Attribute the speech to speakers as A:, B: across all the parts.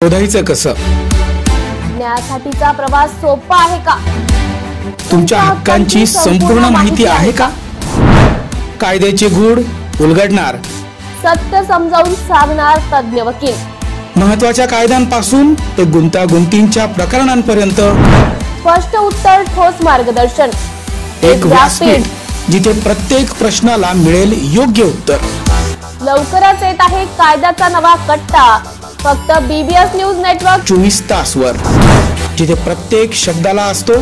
A: शोधायचं कसं?
B: न्यायासाठीचा प्रवास सोपा आहे का?
A: तुमच्या हक्कांची संपूर्ण माहिती आहे का? कायद्याचे गूढ उलगडणार,
B: सत्य समजावून सांगणार तज्ञ वकील,
A: महत्त्वाच्या कायद्यांपासून ते गुंतागुंतींच्या प्रकरणांपर्यंत
B: स्पष्ट उत्तर, ठोस मार्गदर्शन,
A: एक व्यासपीठ जिथे प्रत्येक प्रश्नाला मिळेल योग्य उत्तर.
B: लवकरच येत आहे कायद्याचा नवा कट्टा, फक्त BBS न्यूज नेटवर्क
A: 24 तास वर, जिथे प्रत्येक शब्दाला असतो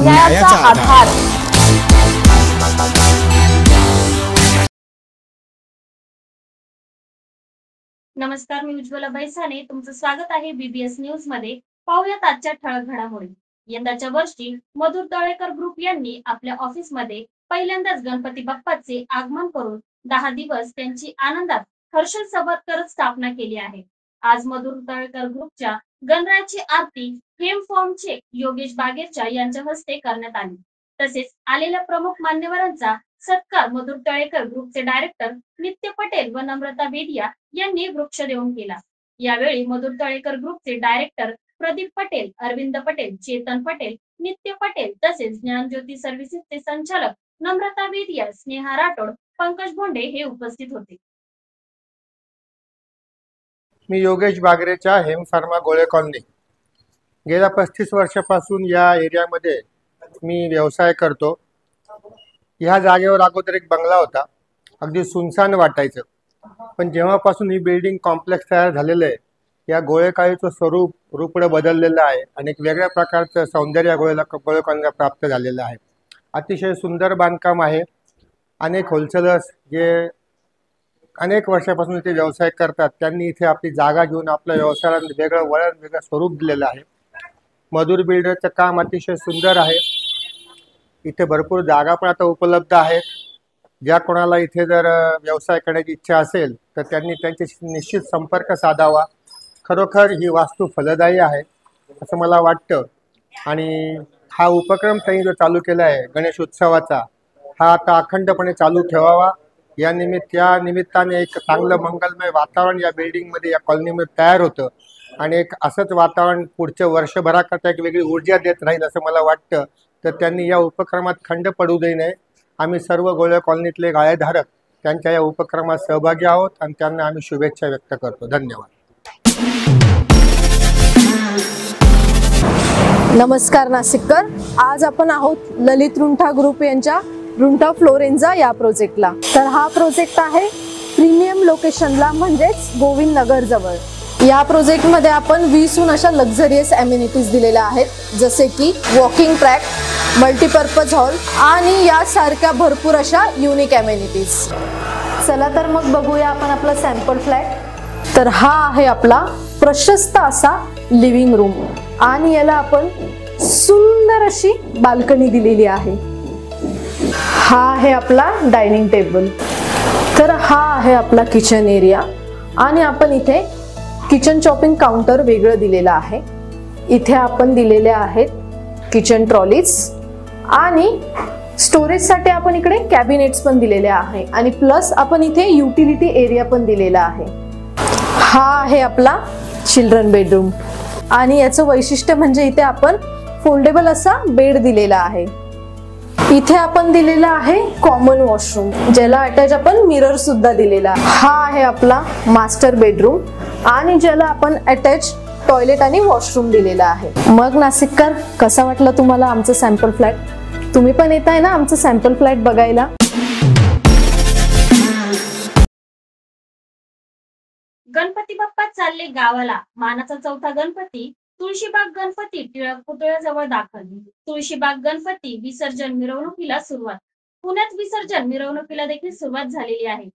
B: न्यायाचा आधार.
C: नमस्कार, मी उज्ज्वला बैसाने तुमचं स्वागत आहे BBS न्यूज मध्ये. पाहूयात आजच्या ठळक घडामोडी. यंदाच्या वर्षी मधुर तळेकर ग्रुप यांनी आपल्या ऑफिसमध्ये पहिल्यांदाच गणपती बाप्पाचे आगमन करून 10 दिवस त्यांची आनंदात हर्षल सोबत करत स्थापना केली आहे. आज मधुर तळेकर ग्रुपच्या गणरायाची आरती हेम फॉर्मचे योगेश बागेरच्या यांच्या हस्ते करण्यात आली. तसेच आलेल्या प्रमुख मान्यवरांचा सत्कार मधुर तळेकर ग्रुपचे डायरेक्टर नित्य पटेल व नम्रता बेदिया यांनी वृक्ष देऊन केला. यावेळी मधुर तळेकर ग्रुपचे डायरेक्टर प्रदीप पटेल, अरविंद पटेल, चेतन पटेल, नित्य पटेल तसेच ज्ञानज्योती सर्व्हिसेसचे संचालक नम्रता बेदिया, स्नेहा राठोड, पंकज भोंडे हे उपस्थित होते.
D: मी योगेश बागरेच्या हेम फार्मा गोळे कॉलनी गेल्या 35 वर्षापासून या एरियामध्ये मी व्यवसाय करतो. ह्या जागेवर अगोदर एक बंगला होता, अगदी सुनसान वाटायचं. पण जेव्हापासून ही बिल्डिंग कॉम्प्लेक्स तयार झालेलं आहे, या गोळेकाळीचं स्वरूप रूपडं बदललेलं आहे आणि एक वेगळ्या प्रकारचं सौंदर्य गोळे कॉलनीला प्राप्त झालेलं आहे. अतिशय सुंदर बांधकाम आहे. अनेक होलसेलर्स जे अनेक वर्षापासून इथे व्यवसाय करतात त्यांनी इथे आपली जागा घेऊन आपल्या व्यवसायाला वेगळं वळण, वेगळं स्वरूप दिलेलं आहे. मधुर बिल्डरचं काम अतिशय सुंदर आहे. इथे भरपूर जागा पण आता उपलब्ध आहेत. ज्या कोणाला इथे जर व्यवसाय करण्याची इच्छा असेल तर त्यांनी त्यांच्याशी निश्चित संपर्क साधावा. खरोखर ही वास्तू फलदायी आहे असं मला वाटतं. आणि हा उपक्रम त्यांनी जो चालू केला आहे गणेश उत्सवाचा, हा आता अखंडपणे चालू ठेवावा. या निमित्ताने एक चांगलं मंगलमय वातावरण या बिल्डिंगमध्ये, या कॉलनीमध्ये तयार होतं आणि एक असंच वातावरण पुढच्या वर्षभराकरता एक वेगळी ऊर्जा देत राहील असं मला वाटतं. तर त्यांनी या उपक्रमात खंड पडू देऊ नये. आम्ही सर्व गोळे कॉलनीतले गाळेधारक त्यांच्या या उपक्रमात सहभागी आहोत आणि त्यांना आम्ही शुभेच्छा व्यक्त करतो. धन्यवाद.
B: नमस्कार नाशिककर, आज आपण आहोत ललित रुंठा ग्रुप यांच्या रुंठा फ्लोरेन्झा या प्रोजेक्टला. तर हा प्रोजेक्ट आहे प्रीमियम लोकेशनला, म्हणजेच गोविंद नगर जवळ. या प्रोजेक्टमध्ये आपण 20हून अशा लक्झरियस अम्युनिटीज दिलेल्या आहेत, जसे की वॉकिंग ट्रॅक, मल्टीपर्पज हॉल आणि यासारख्या भरपूर अशा युनिक अम्युनिटीज. चला तर मग बघूया आपण आपला सॅम्पल फ्लॅट. तर हा आहे आपला प्रशस्त असा लिव्हिंग रूम आणि याला आपण सुंदर अशी बाल्कनी दिलेली आहे. हा आहे आपला डायनिंग टेबल. तर हा आहे आपला किचन एरिया आणि आपण इथे किचन चॉपिंग काउंटर वेगळं दिलेलं आहे. इथे आपण दिलेले आहेत किचन ट्रॉलीज आणि स्टोरेजसाठी आपण इकडे कॅबिनेट्स पण दिलेले आहे आणि प्लस आपण इथे युटिलिटी एरिया पण दिलेला आहे. हा आहे आपला चिल्ड्रन बेडरूम आणि याचं वैशिष्ट्य म्हणजे इथे आपण फोल्डेबल असा बेड दिलेला आहे. इथे आपण दिलेला आहे कॉमन वॉशरूम, ज्याला अटॅच आपण मिरर सुद्धा दिलेला आहे. हा आहे आपला मास्टर बेडरूम आणि ज्याला आपण अटॅच टॉयलेट आणि वॉशरूम दिलेला आहे. मग नाशिककर, कसा वाटला तुम्हाला आमचं सॅम्पल फ्लॅट? तुम्ही पण येताय ना आमचं सॅम्पल फ्लॅट बघायला?
C: गणपती बाप्पा चालले गावाला. मानाचा चौथा गणपती तुळशीबाग गणपती टिळक पुतळ्याजवळ दाखल. तुळशीबाग गणपती विसर्जन मिरवणुकीला सुरुवात. पुण्यात विसर्जन मिरवणुकीला देखील सुरुवात झालेली आहे.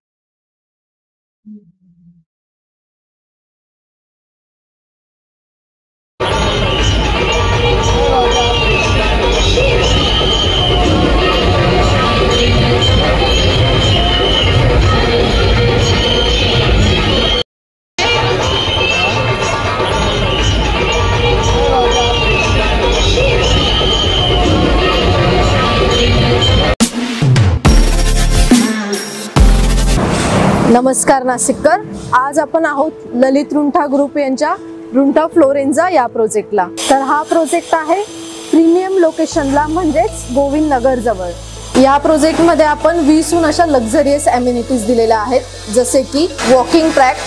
B: नमस्कार नाशिककर, आज आपण आहोत ललित रुंठा ग्रुप यांच्या रुंठा फ्लोरेन्झा या प्रोजेक्टला। तर हा प्रोजेक्ट आहे प्रीमियम लोकेशनला म्हणजेच गोविंद नगर जवळ। या प्रोजेक्टमध्ये आपण 20हून अशा लक्झरियस अमेनिटीज दिलेल्या आहेत, जसे की वॉकिंग ट्रॅक,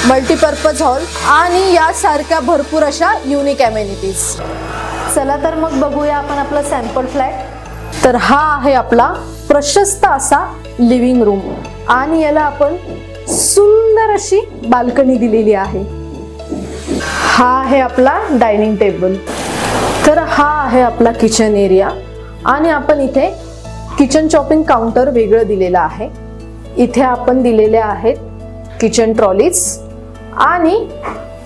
B: मल्टीपर्पज हॉल आणि यासारख्या भरपूर अशा युनिक अमेनिटीज। चला तर मग बघूया आपण आपला सॅम्पल फ्लॅट। तर हा आहे आपला प्रशस्त असा लिव्हिंग रूम आणि याला आपण सुंदर अशी बाल्कनी दिलेली आहे। हा आहे आपला डायनिंग टेबल। तर हा आहे आपला किचन एरिया आणि आपण इथे किचन चॉपिंग काउंटर वेगळं दिलेलं आहे। इथे आपण दिलेले आहेत किचन ट्रॉलीज आणि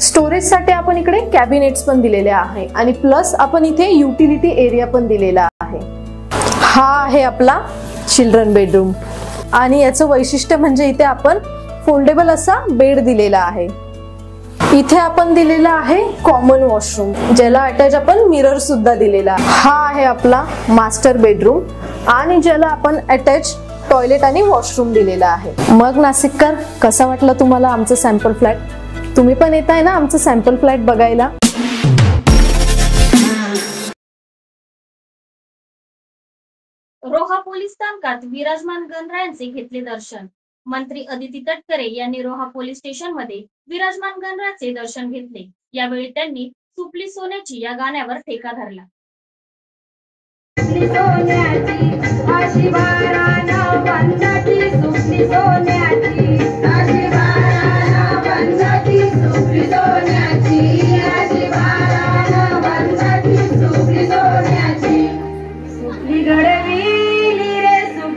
B: स्टोरेजसाठी आपण इकडे कॅबिनेट्स पण दिलेले आहे आणि प्लस आपण इथे युटिलिटी एरिया पण दिलेला आहे। हा आहे आपला चिल्ड्रन बेडरूम आणि याचं वैशिष्ट्य म्हणजे इथे आपण फोल्डेबल असा बेड दिलेला आहे। इथे आपण दिलेला आहे कॉमन वॉशरूम, ज्याला अटॅच आपण मिरर सुद्धा दिलेला आहे। हा आहे आपला मास्टर बेडरूम आणि ज्याला आपण अटॅच टॉयलेट आणि वॉशरूम दिलेला आहे। मग नाशिककर, कसा वाटला तुम्हाला आमचं सॅम्पल फ्लॅट? तुम्ही पण येताय ना आमचं सॅम्पल फ्लॅट बघायला?
C: रोहा पोलीस स्थानकात विराजमान गणरायांचे घेतले दर्शन। मंत्री अदिती तटकरे यांनी रोहा पोलीस स्टेशन मध्ये विराजमान गणरायाचे दर्शन घेतले। यावेळी त्यांनी सुपली सोन्याची या गाण्यावर ठेका धरला।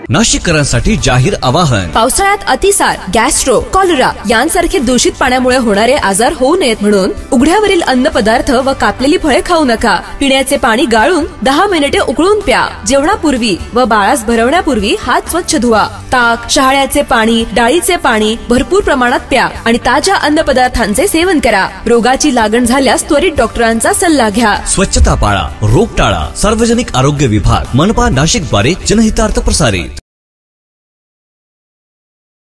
E: नाशिककरांसाठी जाहीर आवाहन।
F: पावसाळ्यात अतिसार, गॅस्ट्रो, कॉलरा यांसारखे दूषित पाण्यामुळे होणारे आजार होऊ नयेत म्हणून उघड्यावरील अन्न पदार्थ व कापलेली फळे खाऊ नका। पिण्याचे पाणी गाळून 10 मिनिटे उकळून प्या। जेवणापूर्वी व बाळास भरवण्यापूर्वी हात स्वच्छ धुवा। ताक, शहाळ्याचे पाणी, डाळीचे पाणी भरपूर प्रमाणात प्या आणि ताज्या अन्न पदार्थांचे सेवन करा। रोगाची लागण झाल्यास त्वरित डॉक्टरांचा सल्ला घ्या।
E: स्वच्छता पाळा, रोग टाळा। सार्वजनिक आरोग्य विभाग, मनपा नाशिक द्वारे जनहितार्थ प्रसारित।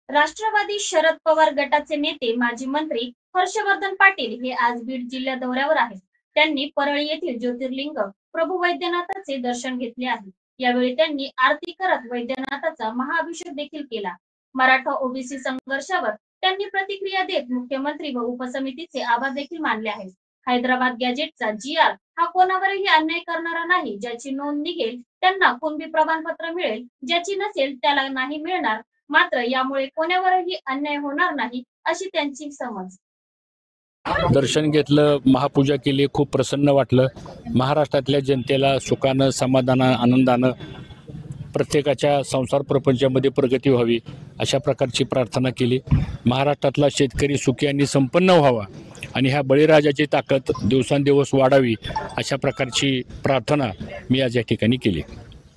C: राष्ट्रवादी शरद पवार गटाचे नेते माजी मंत्री हर्षवर्धन पाटील हे आज बीड जिल्हा दौऱ्यावर आहेत। त्यांनी परळी येथील ज्योतिर्लिंग प्रभू वैद्यनाथाचे दर्शन घेतले आहे। यावेळी त्यांनी आरती करत वैद्यनाथाचा महाअभिषेक देखील केला। मराठा ओबीसी संघर्षावर त्यांनी प्रतिक्रिया देत मुख्यमंत्री व उपसमितीचे आभार देखील मानले आहेत। हैदराबाद गॅजेटचा GR हा कोणावरही अन्याय करणारा नाही। ज्याची नोंद निघेल त्यांना कुणबी प्रमाणपत्र मिळेल, ज्याची नसेल त्याला नाही मिळणार। मात्र यामुळे कोणावरही अन्याय होणार नाही अशी त्यांची समज।
G: दर्शन घेतलं, महापूजा केली, खूप प्रसन्न वाटलं। महाराष्ट्रातल्या जनतेला सुखानं, समाधानानं, आनंदानं प्रत्येकाच्या संसार प्रपंचामध्ये प्रगती व्हावी अशा प्रकारची प्रार्थना केली। महाराष्ट्रातला शेतकरी सुखी आणि संपन्न व्हावा आणि ह्या बळीराजाची ताकद दिवसांदिवस वाढावी अशा प्रकारची प्रार्थना मी आज या ठिकाणी केली।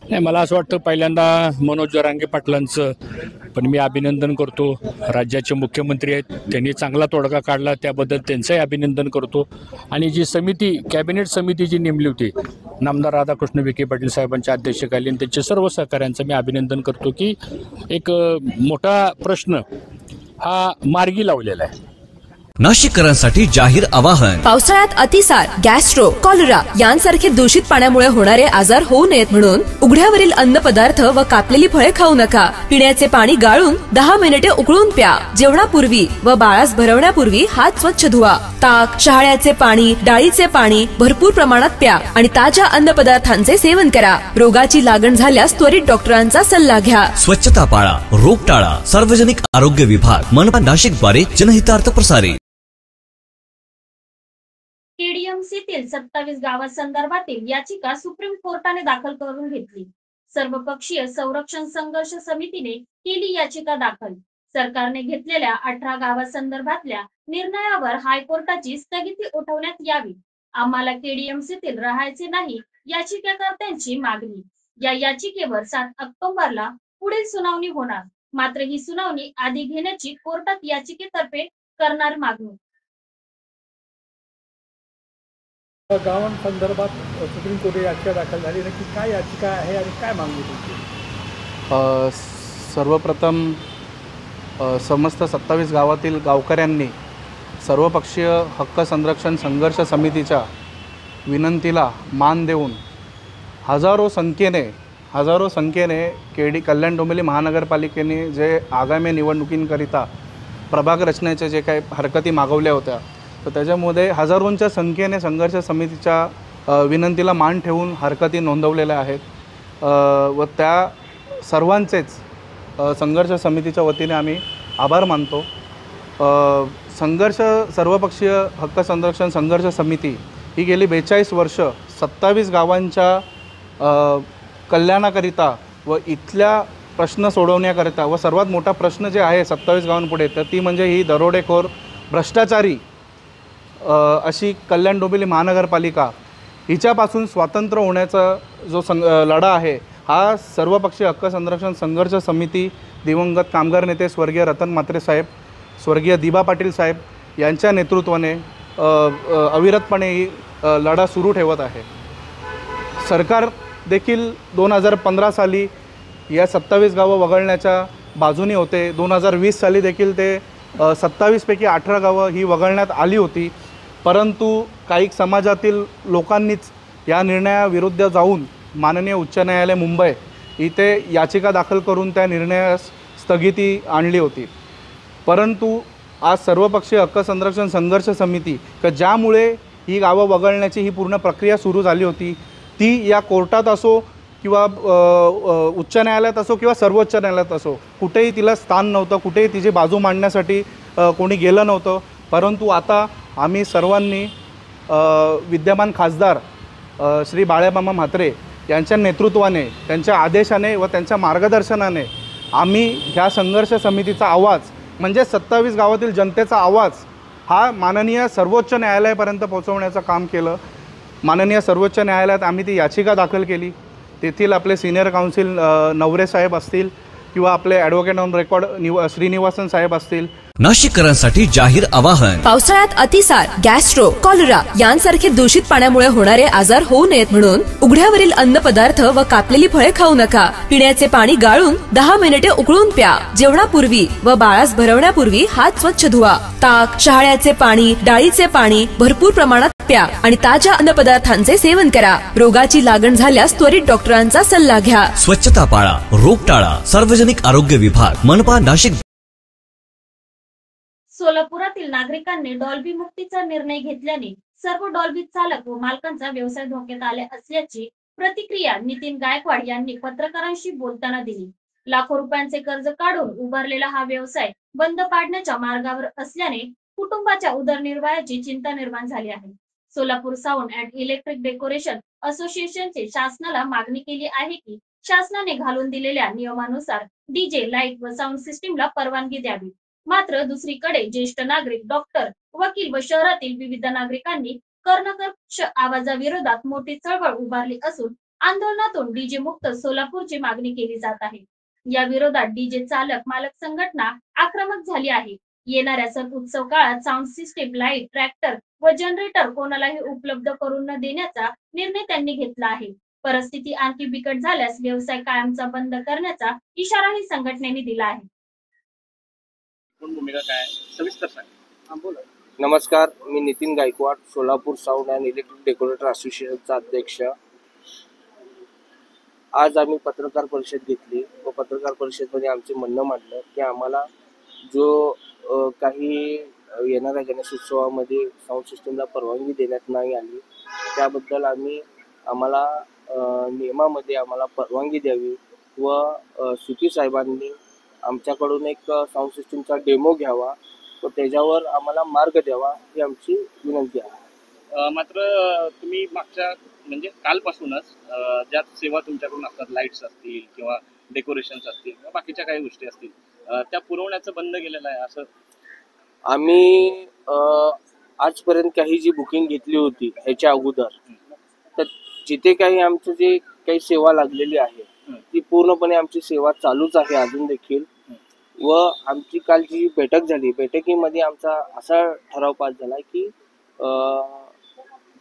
G: नाही, मला असं वाटतं पहिल्यांदा मनोज जरांगे पाटलांचं पण मी अभिनंदन करतो। राज्याचे मुख्यमंत्री आहेत, त्यांनी चांगला तोडगा काढला, त्याबद्दल त्यांचंही अभिनंदन करतो। आणि जी समिती, कॅबिनेट समिती जी नेमली होती नामदार राधाकृष्ण विखे पाटील साहेबांच्या अध्यक्षतेखाली, आणि त्यांच्या सर्व सहकाऱ्यांचं मी अभिनंदन करतो की एक मोठा प्रश्न हा मार्गी लावलेला आहे।
E: नाशिककरांसाठी जाहीर आवाहन।
F: पावसाळ्यात अतिसार, गॅस्ट्रो, कॉलरा यांसारखे दूषित पाण्यामुळे होणारे आजार होऊ नयेत म्हणून उघड्यावरील अन्न पदार्थ व कापलेली फळे खाऊ नका। पिण्याचे पाणी गाळून 10 मिनिटे उकळून प्या। जेवणापूर्वी व बाळास भरवण्यापूर्वी हात स्वच्छ धुवा। ताक, शहाळ्याचे पाणी, डाळीचे पाणी भरपूर प्रमाणात प्या आणि ताज्या अन्न पदार्थांचे सेवन करा। रोगाची लागण झाल्यास त्वरित डॉक्टरांचा सल्ला घ्या।
E: स्वच्छता पाळा, रोग टाळा। सार्वजनिक आरोग्य विभाग, मनपा नाशिक द्वारे जनहितार्थ प्रसारित।
C: केडीएमसीतील 27 गावांसंदर्भातील याचिका सुप्रीम कोर्टाने दाखल करून घेतली। सर्वपक्षीय संरक्षण संघर्ष समितीने केली याचिका दाखल। सरकारने घेतलेल्या 18 गावांसंदर्भातल्या निर्णयावर हायकोर्टाची स्थगिती उठवण्यात यावी। आम्हाला केडीएमसीतील राहायचे नाही, याचिकाकर्त्यांची मागणी। या याचिकेवर 7 ऑक्टोबरला पुढील सुनावणी होणार। मात्र ही सुनावणी आधी घेण्याची कोर्टात याचिकेतर्फे करणार मागणी।
H: गावांसंदर्भात सुप्रीम कोर्ट याचिका दाखल झाली, नक्की काय याचिका आहे आणि काय मागणी तुमची?
I: सर्वप्रथम समस्त 27 गावातील गावकऱ्यांनी सर्वपक्षीय हक्क संरक्षण संघर्ष समितीच्या विनंतीला मान देऊन हजारो संख्येने कल्याण डोंबिवली महानगरपालिकेने जे आगामी निवडणुकींकरिता प्रभाग रचनेचे जे काही हरकती मागवल्या होत्या, तर त्याच्यामध्ये हजारोंच्या संख्येने संघर्ष समितीच्या विनंतीला मान ठेवून हरकती नोंदवलेल्या आहेत व त्या सर्वांचेच संघर्ष समितीच्या वतीने आम्ही आभार मानतो। सर्वपक्षीय हक्क संरक्षण संघर्ष समिती ही गेली 42 वर्ष 27 गावांच्या कल्याणाकरिता व इथल्या प्रश्न सोडवण्याकरिता व सर्वात मोठा प्रश्न जे आहे 27 गावांपुढे, तर ती म्हणजे ही दरोडेखोर भ्रष्टाचारी अशी कल्याण डोंबिवली महानगरपालिका हिच्यापासून स्वातंत्र्य होण्याचा जो लढा आहे, हा सर्वपक्षीय हक्क संरक्षण संघर्ष समिती दिवंगत कामगार नेते स्वर्गीय रतन म्हात्रे साहेब, स्वर्गीय दिबा पाटील साहेब यांच्या नेतृत्वाने अविरतपणे ही लढा सुरू ठेवत आहे। सरकार देखील 2015 साली या 27 गावं वगळण्याच्या बाजूने होते। 2020 साली देखील ते 27 पैकी 18 गावं ही वगळण्यात आली होती, परंतु काही समाजातील लोकांनीच या निर्णयाविरुद्ध जाऊन माननीय उच्च न्यायालय मुंबई इथे याचिका दाखल करून त्या निर्णयास स्थगिती आणली होती। परंतु आज सर्वपक्षीय हक्क संरक्षण संघर्ष समिती ज्यामुळे ही गावं वगळण्याची ही पूर्ण प्रक्रिया सुरू झाली होती, ती या कोर्टात असो किंवा उच्च न्यायालयात असो किंवा सर्वोच्च न्यायालयात असो, कुठेही तिला स्थान नव्हतं, कुठेही तिची बाजू मांडण्यासाठी कोणी गेलं नव्हतं। परंतु आता आम्ही सर्वांनी विद्यमान खासदार श्री बाळामामा म्हात्रे यांच्या नेतृत्वाने, त्यांच्या आदेशाने व त्यांच्या मार्गदर्शनाने आम्ही ह्या संघर्ष समितीचा आवाज म्हणजे 27 गावातील जनतेचा आवाज हा माननीय सर्वोच्च न्यायालयापर्यंत पोहोचवण्याचं काम केलं। माननीय सर्वोच्च न्यायालयात आम्ही ती याचिका दाखल केली। तेथील आपले सिनियर काउन्सिल नवरे साहेब असतील किंवा आपले ॲडव्होकेट ऑन रेकॉर्ड श्रीनिवासन साहेब असतील।
E: नाशिककरांसाठी जाहीर आवाहन,
F: पावसाळ्यात अतिसार, गॅस्ट्रो, कॉलरा यांसारखे दूषित पाण्यामुळे होणारे आजार होऊ नयेत म्हणून उघड्यावरील अन्नपदार्थ व कापलेली फळे खाऊ नका। पिण्याचे पाणी गाळून 10 मिनिटे उकळून प्या। जेवणापूर्वी व बाळास भरवण्यापूर्वी हात स्वच्छ धुवा। ताक, शहाळ्याचे पाणी, डाळीचे पाणी भरपूर प्रमाणात प्या आणि ताज्या अन्नपदार्थांचे सेवन करा। रोगाची लागण झाल्यास त्वरित डॉक्टरांचा सल्ला घ्या।
E: स्वच्छता पाळा, रोग टाळा। सार्वजनिक आरोग्य विभाग, मनपा, नाशिक।
C: सोलापुरातील नागरिकांनी डॉल्बी मुक्तीचा निर्णय घेतल्याने सर्व डॉल्बी चालक व मालकांचा व्यवसाय धोक्यात आले असल्याची प्रतिक्रिया नितीन गायकवाड यांनी पत्रकारांशी बोलताना दिली। लाखो रुपयांचे कर्ज काढून उभारलेला हा व्यवसाय बंद पाडण्याच्या मार्गावर असल्याने कुटुंबाच्या उदरनिर्वाहाची चिंता निर्माण झाली आहे। Solapur sound and electric decoration असोसिएशनचे शासनाला मागणी केली आहे की शासनाने घालून दिलेल्या नियमानुसार डीजे, लाईट व साऊंड सिस्टीमला परवानगी द्यावी। मात्र दुसरीकडे ज्येष्ठ नागरिक, डॉक्टर, वकील व शहरातील विविध नागरिकांनी कर्णकर्कश आवाजाविरोधात मोठी चळवळ उभारली असून आंदोलनातून डीजे मुक्त सोलापूरची मागणी केली जात आहे। या विरोधात डीजे चालक मालक संघटना आक्रमक झाली आहे। येणाऱ्या सण उत्सव काळात साऊंड सिस्टीम, लाईट, ट्रॅक्टर व जनरेटर कोणालाही उपलब्ध करून न देण्याचा निर्णय त्यांनी घेतला आहे। परिस्थिती आणखी बिकट झाल्यास व्यवसाय कायमचा बंद करण्याचा इशाराही संघटनेने दिला आहे।
J: नमस्कार, मी Nitin Gaikwad, Solapur sound and electric decorator असोसिएशनचा अध्यक्ष। आज आम्ही पत्रकार परिषद घेतली व पत्रकार परिषदेमध्ये आमचे म्हणणं मांडलं की आम्हाला जो काही येणाऱ्या गणेशोत्सवामध्ये साऊंड सिस्टीमला परवानगी देण्यात नाही आली, त्याबद्दल आम्हाला नियमामध्ये आम्हाला परवानगी द्यावी व सुकी साहेबांनी आमच्याकडून एक साऊंड सिस्टीमचा डेमो घ्यावा व त्याच्यावर आम्हाला मार्ग द्यावा ही आमची विनंती आहे।
K: मात्र तुम्ही मागच्या म्हणजे कालपासूनच ज्या सेवा तुमच्याकडून असतात, लाईट्स असतील किंवा डेकोरेशन्स असतील किंवा बाकीच्या काही गोष्टी असतील, त्या पुरवण्याचं बंद केलेलं आहे असं
J: आम्ही आजपर्यंत काही जी बुकिंग घेतली होती ह्याच्या अगोदर, तर जिथे काही आमचं जे काही सेवा लागलेली आहे ती पूर्णपणे आमची सेवा चालूच आहे अजून देखील। व आमची काल जी बैठक झाली, बैठकीमध्ये आमचा असा ठराव पास झाला की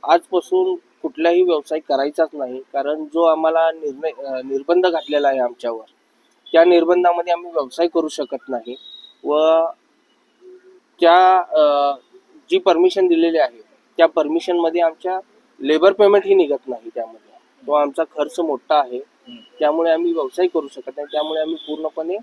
J: आजपासून कुठलाही व्यवसाय करायचाच नाही, कारण जो आम्हाला निर्बंध घातलेला आहे आमच्यावर, त्या निर्बंधामध्ये आम्ही व्यवसाय करू शकत नाही व त्या जी परमिशन दिलेली आहे त्या परमिशनमध्ये आमच्या लेबर पेमेंट ही निघत नाही, त्यामध्ये तो आमचा खर्च मोठा आहे, त्यामुळे आम्ही व्यवसाय करू शकत नाही, त्यामुळे आम्ही पूर्णपणे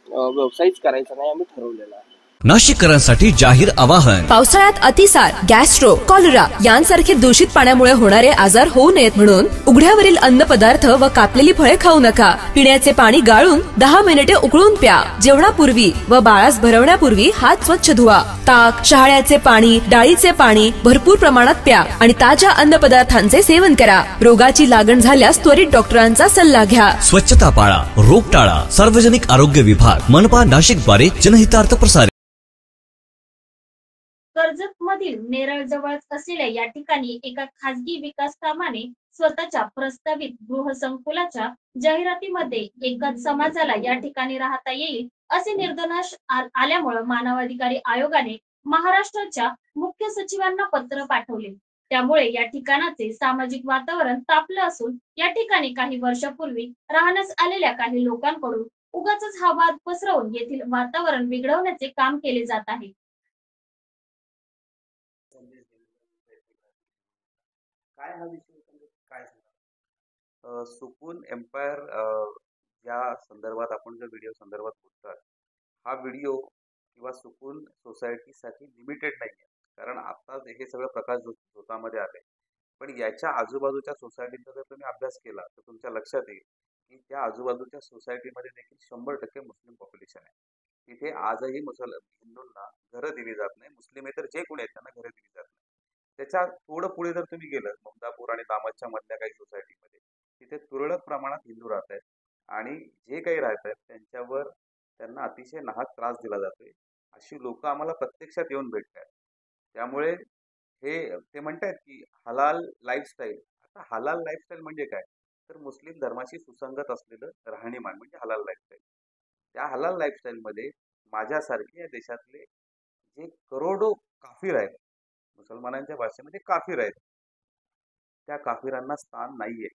J: व्यवसायच करायचा नाही आम्ही ठरवलेला आहे.
E: नाशिककरांसाठी जाहीर आवाहन.
F: पावसाळ्यात अतिसार, गॅस्ट्रो, कॉलरा यांसारखे दूषित पाण्यामुळे होणारे आजार होऊ नयेत म्हणून उघड्यावरील अन्नपदार्थ व कापलेली फळे खाऊ नका. पिण्याचे पाणी गाळून 10 मिनिटे उकळून प्या. जेवणापूर्वी व बाळास भरवण्यापूर्वी हात स्वच्छ धुवा. ताक, शहाळ्याचे पाणी, डाळीचे पाणी भरपूर प्रमाणात प्या आणि ताज्या अन्नपदार्थांचे सेवन करा. रोगाची लागण झाल्यास त्वरित डॉक्टरांचा सल्ला घ्या.
E: स्वच्छता पाळा, रोग टाळा. सार्वजनिक आरोग्य विभाग, मनपा नाशिक द्वारे जनहितार्थ प्रसारित.
C: कर्जत मधील नेरळ जवळ असलेल्या या ठिकाणी एका खासगी विकास कामाने स्वतःच्या प्रस्तावित गृहसंकुलाच्या जाहिरातीमध्ये एकाच समाजाला या ठिकाणी राहता येईल असे निर्देश आल्यामुळे मानवाधिकारी आयोगाने महाराष्ट्राच्या मुख्य सचिवांना पत्र पाठवले. त्यामुळे या ठिकाणाचे सामाजिक वातावरण तापलं असून या ठिकाणी काही वर्षापूर्वी राहण्यास आलेल्या काही लोकांकडून उगाचच हा वाद पसरवून येथील वातावरण बिघडवण्याचे काम केले जात आहे.
L: काय हा विषय काय सुकून एम्पायर या संदर्भात आपण जर व्हिडिओ संदर्भात बोलतात, हा व्हिडिओ किंवा सुकून सोसायटीसाठी लिमिटेड नाही आहे, कारण आता हे सगळं प्रकाश झोतामध्ये आले. पण याच्या आजूबाजूच्या सोसायटीचा जर तुम्ही अभ्यास केला तर तुमच्या लक्षात येईल की त्या आजूबाजूच्या सोसायटीमध्ये देखील 100% मुस्लिम पॉप्युलेशन आहे. तिथे आजही हिंदूंना घरं दिली जात नाही. मुस्लिमेतर जे कोणी आहेत त्यांना घरं दिली जात नाही. त्याच्या थोडं पुढे जर तुम्ही गेलं ममदापूर आणि दामदच्या मधल्या काही सोसायटीमध्ये, तिथे तुरळक प्रमाणात हिंदू राहत आहेत आणि जे काही राहत आहेत त्यांच्यावर त्यांना अतिशय नाहक त्रास दिला जातोय. अशी लोक आम्हाला प्रत्यक्षात येऊन भेटत आहेत. त्यामुळे ते म्हणतात की हलाल लाईफस्टाईल. आता हलाल लाईफस्टाईल म्हणजे काय, तर मुस्लिम धर्माशी सुसंगत असलेलं राहणीमान म्हणजे हलाल लाईफस्टाईल. त्या हलाल लाईफस्टाईलमध्ये माझ्यासारखे या देशातले जे करोडो काफिर आहेत, मुसलमानांच्या भाषेमध्ये काफिर आहेत, त्या काफिरांना स्थान नाहीये.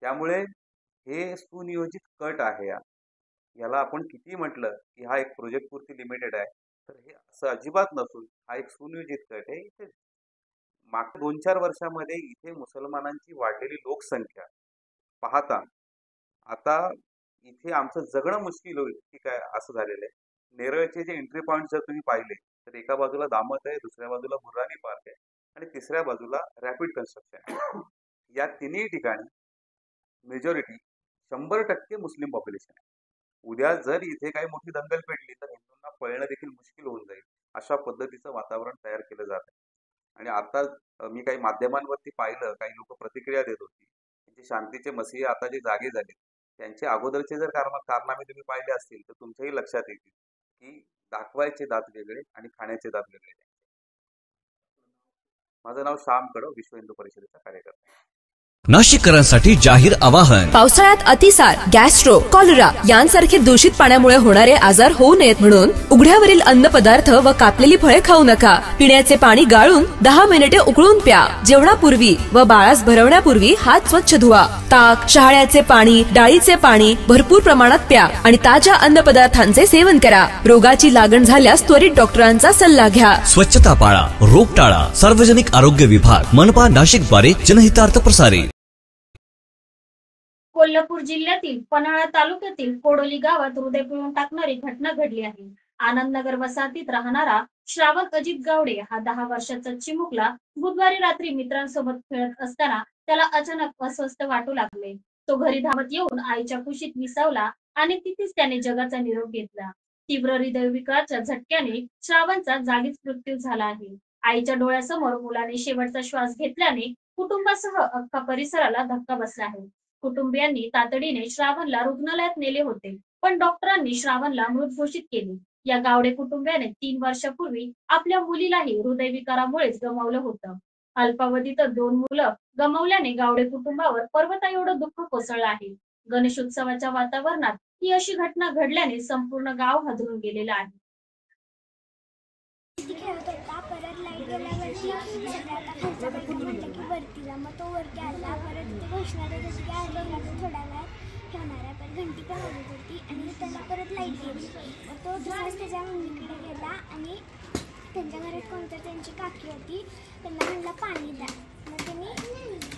L: त्यामुळे हे सुनियोजित कट आहे. याला आपण किती म्हटलं की हा एक प्रोजेक्ट पुरती लिमिटेड आहे, तर हे असं अजिबात नसून हा एक सुनियोजित कट आहे. इथे मागच्या 2-4 वर्षामध्ये इथे मुसलमानांची वाढलेली लोकसंख्या पाहता आता इथे आमचं जगणं मुश्किल होईल की काय असं झालेलं आहे. नेरळचे जे एंट्री पॉईंट जर तुम्ही पाहिले तर एका बाजूला दामत आहे, दुसऱ्या बाजूला बुर्राणी पार्क आहे आणि तिसऱ्या बाजूला रॅपिड कन्स्ट्रक्शन आहे. या तिन्ही ठिकाणी मेजॉरिटी 100% मुस्लिम पॉप्युलेशन आहे. उद्या जर इथे काही मोठी दंगल पेटली तर हिंदूंना पळणं देखील मुश्किल होऊन जाईल. अशा पद्धतीचं वातावरण तयार केलं जात आहे. आणि आता मी काही माध्यमांवरती पाहिलं, काही लोक प्रतिक्रिया देत होती त्यांचे शांतीचे मसीहे आता जे जागे झाले त्यांचे अगोदरचे जर कारनामे तुम्ही पाहिले असतील तर तुमच्याही लक्षात येतील की दाखवायचे दात वेगळे आणि खाण्याचे दात वेगळे. माझं नाव श्याम कडव, विश्व हिंदू परिषदेचा कार्यकर्ता.
E: नाशिककरांसाठी जाहीर आवाहन.
F: पावसाळ्यात अतिसार, गॅस्ट्रो, कॉलरा यांसारखे दूषित पाण्यामुळे होणारे आजार होऊ नयेत म्हणून उघड्यावरील अन्नपदार्थ व कापलेली फळे खाऊ नका. पिण्याचे पाणी गाळून 10 मिनिटे उकळून प्या. जेवणापूर्वी व बाळास भरवण्यापूर्वी हात स्वच्छ धुवा. ताक, शहाळ्याचे पाणी, डाळीचे पाणी भरपूर प्रमाणात प्या आणि ताज्या अन्नपदार्थांचे सेवन करा. रोगाची लागण झाल्यास त्वरित डॉक्टरांचा सल्ला घ्या.
E: स्वच्छता पाळा, रोग टाळा. सार्वजनिक आरोग्य विभाग, मनपा नाशिक द्वारे जनहितार्थ प्रसारित.
C: कोल्हापूर जिल्ह्यातील पन्हाळा तालुक्यातील कोडोली गावात हृदय पिळून टाकणारी घटना घडली आहे. आनंदनगर वसाहतीत राहणारा श्रावण अजित गावडे हा 10 वर्षाचा चिमुकला बुधवारी रात्री मित्रांसोबत खेळत असताना त्याला अचानक अस्वस्थ वाटू लागले. तो घरी धावत येऊन आईच्या कुशीत विसावला आणि तिथेच त्याने जगाचा निरोप घेतला. तीव्र हृदयविकाराच्या झटक्याने श्रावणचा जागीच मृत्यू झाला आहे. आईच्या डोळ्यासमोर मुलाने शेवटचा श्वास घेतल्याने कुटुंबासह अख्खा परिसराला धक्का बसला आहे. कुटुंबियांनी तातडीने श्रावणला रुग्णालयात नेले होते, पण डॉक्टरांनी श्रावणला मृत घोषित केले. या गावडे कुटुंबियाने 3 वर्षापूर्वी आपल्या मुलीलाही हृदयविकारामुळेच गमावलं होतं. अल्पावधीत 2 मुलं गमावल्याने गावडे कुटुंबावर पर्वता एवढं दुःख कोसळलं आहे. गणेशोत्सवाच्या वातावरणात ही अशी घटना घडल्याने संपूर्ण गाव हादरून गेलेलं आहे.
M: परत लाईट गेल्यावरती सगळ्यात खालचा म्हटलं की वरतीला, मग तो वरती आला. परत ते घोषणा देत होती की आज थोड्या वेळात ठेवणार आहे, पण घंटी पण वाजत होती आणि त्याला परत लाईट गेली. मग तो तसाच त्याच्या मम्मीकडे गेला आणि त्यांच्या घरात कोणतर त्यांची काकी होती, त्यांना म्हणलं पाणी द्या. मग त्यांनी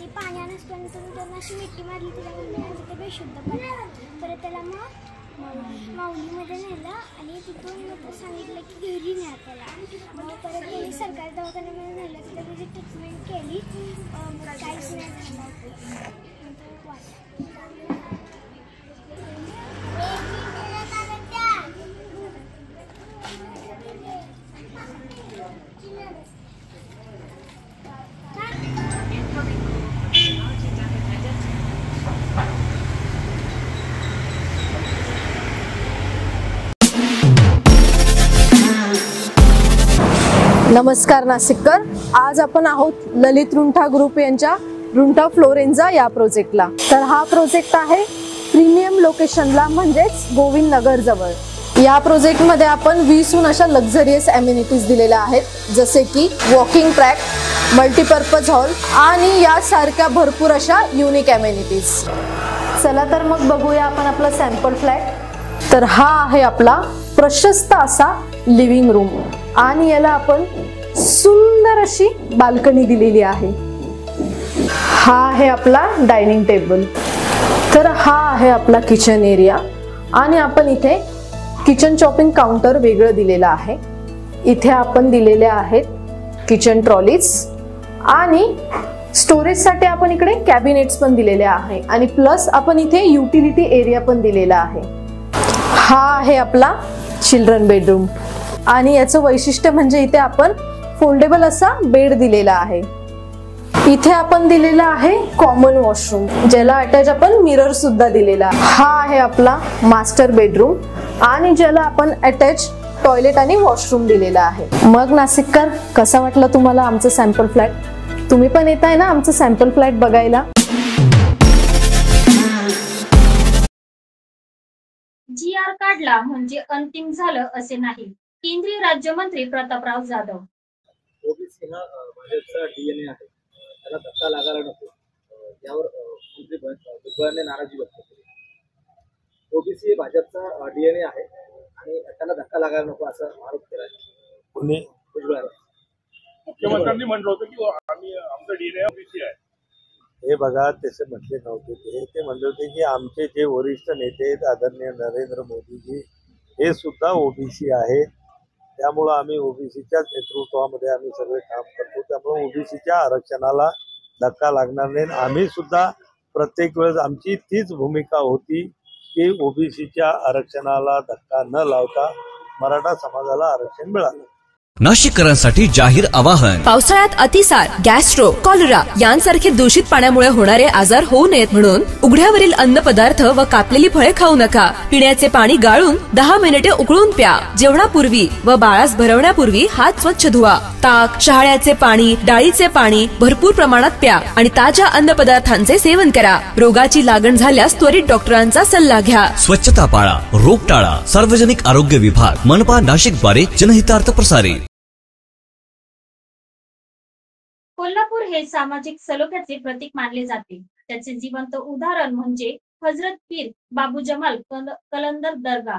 M: ते पाणी आणसपर्यंत त्यांना अशी मिठी मारली, त्याच्यामध्ये ते बेशुद्ध पडलं. परत त्याला मग माऊलीमध्ये नेलं आणि तिथून मग सांगितलं की घरी न्या त्याला. मग परत त्यांनी सरकारी दवाखान्यामध्ये नेलं, तिथं त्याची ट्रीटमेंट केली. काहीच नाही झालं.
B: नमस्कार नाशिककर, आज आपण आहोत ललित रुंठा ग्रुप यांच्या रुंठा फ्लोरेन्झा या प्रोजेक्टला. तर हा प्रोजेक्ट आहे प्रीमियम लोकेशनला, म्हणजेच गोविंद नगर जवळ. या प्रोजेक्टमध्ये आपण 20हून अशा लक्झरियस ॲम्युनिटीज दिलेल्या आहेत, जसे की वॉकिंग ट्रॅक, मल्टीपर्पज हॉल आणि यासारख्या भरपूर अशा युनिक ॲम्युनिटीज. चला तर मग बघूया आपण आपला सॅम्पल फ्लॅट. तर हा आहे आपला प्रशस्त असा लिव्हिंग रूम आणि याला आपण सुंदर अशी बाल्कनी दिलेली आहे. हा आहे आपला डायनिंग टेबल. तर हा आहे आपला किचन एरिया आणि आपण इथे किचन चॉपिंग काउंटर वेगळं दिलेलं आहे. इथे आपण दिलेले आहेत किचन ट्रॉलीज आणि स्टोरेजसाठी आपण इकडे कॅबिनेट्स पण दिलेले आहे आणि प्लस आपण इथे युटिलिटी एरिया पण दिलेला आहे. हा आहे आपला चिल्ड्रन बेडरूम आणि याचं वैशिष्ट्य म्हणजे इथे आपण फोल्डेबल असा बेड दिलेला आहे. इथे आपण दिलेला आहे कॉमन वॉशरूम, ज्याला अटॅच आपण मिरर सुद्धा दिलेला आहे. हा आहे आपला मास्टर बेडरूम आणि ज्याला आपण अटॅच टॉयलेट आणि वॉशरूम दिलेला आहे. मग नाशिककर, कसा वाटला तुम्हाला आमचं सॅम्पल फ्लॅट? तुम्ही पण येत आहे ना आमचं सॅम्पल फ्लॅट बघायला?
C: GR काढला म्हणजे अंतिम झालं असे नाही. केंद्रीय राज्यमंत्री प्रतापराव जाधव.
N: ओबीसी हा भाजपचा DNA आहे, त्याला धक्का लागायला नको, यावर मंत्री भुजबळांनी नाराजी व्यक्त केली. ओबीसी भाजपचा DNA आहे आणि त्याला धक्का लागायला नको असा आरोप केला आहे भुजबळांनी.
H: मुख्यमंत्र्यांनी म्हटलं होतं की आम्ही आमचा DNA ओबीसी आहे.
O: हे बघा, तसे म्हटले नव्हते. ते म्हणले होते की आमचे जे वरिष्ठ नेते आहेत आदरणीय नरेंद्र मोदीजी हे सुद्धा ओबीसी आहेत, त्यामुळं आम्ही ओबीसीच्याच नेतृत्वामध्ये आम्ही सगळे काम करतो, त्यामुळे ओबीसीच्या आरक्षणाला धक्का लागणार नाही. आम्ही सुद्धा प्रत्येक वेळेस आमची तीच भूमिका होती की ओबीसीच्या आरक्षणाला धक्का न लावता मराठा समाजाला आरक्षण मिळालं.
E: नाशिककरांसाठी जाहीर आवाहन.
F: पावसाळ्यात अतिसार, गॅस्ट्रो, कॉलरा यांसारखे दूषित पाण्यामुळे होणारे आजार होऊ नयेत म्हणून उघड्यावरील अन्न पदार्थ व कापलेली फळे खाऊ नका. पिण्याचे पाणी गाळून 10 मिनिटे उकळून प्या. जेवणापूर्वी व बाळास भरवण्यापूर्वी हात स्वच्छ धुवा. ताक, शहाळ्याचे पाणी, डाळीचे पाणी भरपूर प्रमाणात प्या आणि ताज्या अन्न पदार्थांचे सेवन करा. रोगाची लागण झाल्यास त्वरित डॉक्टरांचा सल्ला घ्या.
E: स्वच्छता पाळा, रोग टाळा. सार्वजनिक आरोग्य विभाग, मनपा नाशिक द्वारे जनहितार्थ प्रसारित.
C: कोल्हापूर हे सामाजिक सलोख्याचे प्रतीक मानले जाते. त्याचे जिवंत उदाहरण म्हणजे हजरत पीर बाबू जमाल कलंदर दर्गा.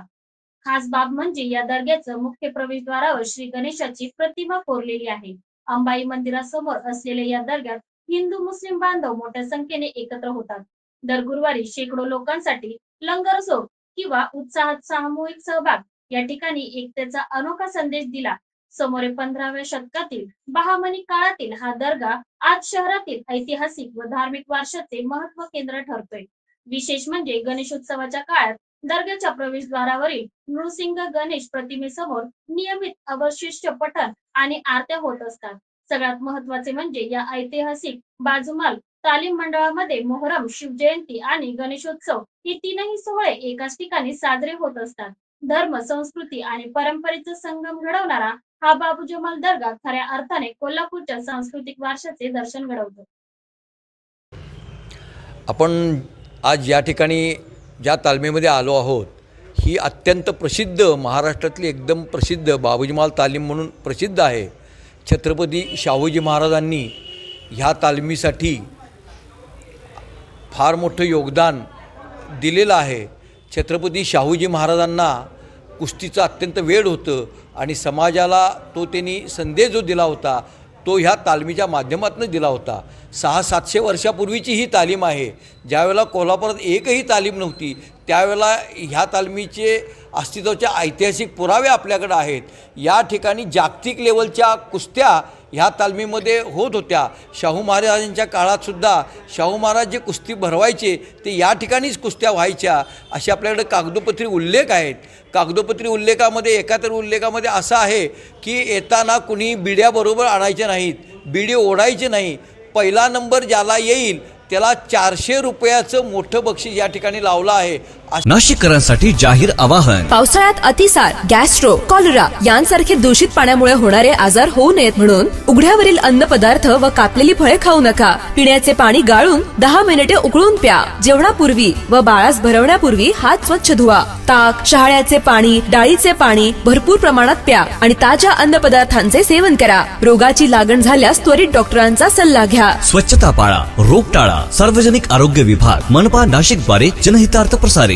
C: खास बाब म्हणजे या दर्ग्याचं मुख्य प्रवेशद्वारावर श्री गणेशाची प्रतिमा कोरलेली आहे. अंबाई मंदिरासमोर असलेल्या या दर्ग्यात हिंदू मुस्लिम बांधव मोठ्या संख्येने एकत्र होतात. दर गुरुवारी शेकडो लोकांसाठी लंगर असो किंवा उत्साहात सामूहिक सहभाग या ठिकाणी एकतेचा अनोखा संदेश दिला. सुमारे 15व्या शतकातील बहामनी काळातील हा दर्गा आज शहरातील ऐतिहासिक व धार्मिक वारशाचे महत्व केंद्र ठरतोय. विशेष म्हणजे गणेशोत्सवाच्या काळात दर्ग्याच्या प्रवेशद्वारावरील नृसिंह गणेश प्रतिमेसमोर नियमित अवशिष्ट पठण आणि आरत्या होत असतात. सगळ्यात महत्वाचे म्हणजे या ऐतिहासिक बाजूमाल तालीम मंडळामध्ये मोहरम, शिवजयंती आणि गणेशोत्सव हे तीनही सोहळे एकाच ठिकाणी साजरे होत असतात. धर्म, संस्कृती आणि परंपरेचा संगम घडवणारा हा बाबू जमाल दर्गा खऱ्या अर्थाने कोल्हापूरच्या सांस्कृतिक वारशाचे दर्शन घडवतो.
P: आपण आज या ठिकाणी ज्या तालमीमध्ये आलो आहोत ही अत्यंत प्रसिद्ध, महाराष्ट्रातली एकदम प्रसिद्ध बाबू जमाल तालीम म्हणून प्रसिद्ध आहे. छत्रपती शाहूजी महाराजांनी ह्या तालमीसाठी फार मोठं योगदान दिलेलं आहे. छत्रपती शाहूजी महाराजांना कुस्तीचं अत्यंत वेड होतं आणि समाजाला तो त्यांनी संदेश जो दिला होता तो ह्या तालमीच्या माध्यमातून दिला होता. 600-700 वर्षापूर्वीची ही तालीम आहे. ज्यावेळेला कोल्हापुरात एकही तालीम नव्हती त्यावेळेला ह्या तालमीचे अस्तित्वाचे ऐतिहासिक पुरावे आपल्याकडे आहेत. या ठिकाणी जागतिक लेवलच्या कुस्त्या ह्या तालमीमध्ये होत होत्या. शाहू महाराजांच्या काळातसुद्धा शाहू महाराज जे कुस्ती भरवायचे ते या ठिकाणीच कुस्त्या व्हायच्या असे आपल्याकडे कागदोपत्री उल्लेख आहेत. कागदोपत्री उल्लेखामध्ये एकातर उल्लेखामध्ये असं आहे की येताना कुणी बिड्याबरोबर आणायचे नाहीत, बिडी ओढायचे नाही. पहिला नंबर ज्याला येईल त्याला 400 रुपयाचं मोठं बक्षीस या ठिकाणी लावलं आहे.
E: नाशिककरांसाठी जाहीर आवाहन.
F: पावसाळ्यात अतिसार, गॅस्ट्रो, कॉलरा यांसारखे दूषित पाण्यामुळे होणारे आजार होऊ नयेत म्हणून उघड्यावरील अन्नपदार्थ व कापलेली फळे खाऊ नका. पिण्याचे पाणी गाळून 10 मिनिटे उकळून प्या. जेवणापूर्वी व बाळास भरवण्यापूर्वी हात स्वच्छ धुवा. ताक, शहाळ्याचे पाणी, डाळीचे पाणी भरपूर प्रमाणात प्या आणि ताज्या अन्नपदार्थांचे सेवन करा. रोगाची लागण झाल्यास त्वरित डॉक्टरांचा सल्ला घ्या.
E: स्वच्छता पाळा, रोग टाळा. सार्वजनिक आरोग्य विभाग, मनपा नाशिक द्वारे जनहितार्थ प्रसारित.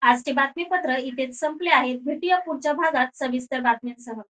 C: आजचे बातमीपत्र इथेच संपले आहे. भेटूया पुढच्या भागात सविस्तर बातम्यांसह.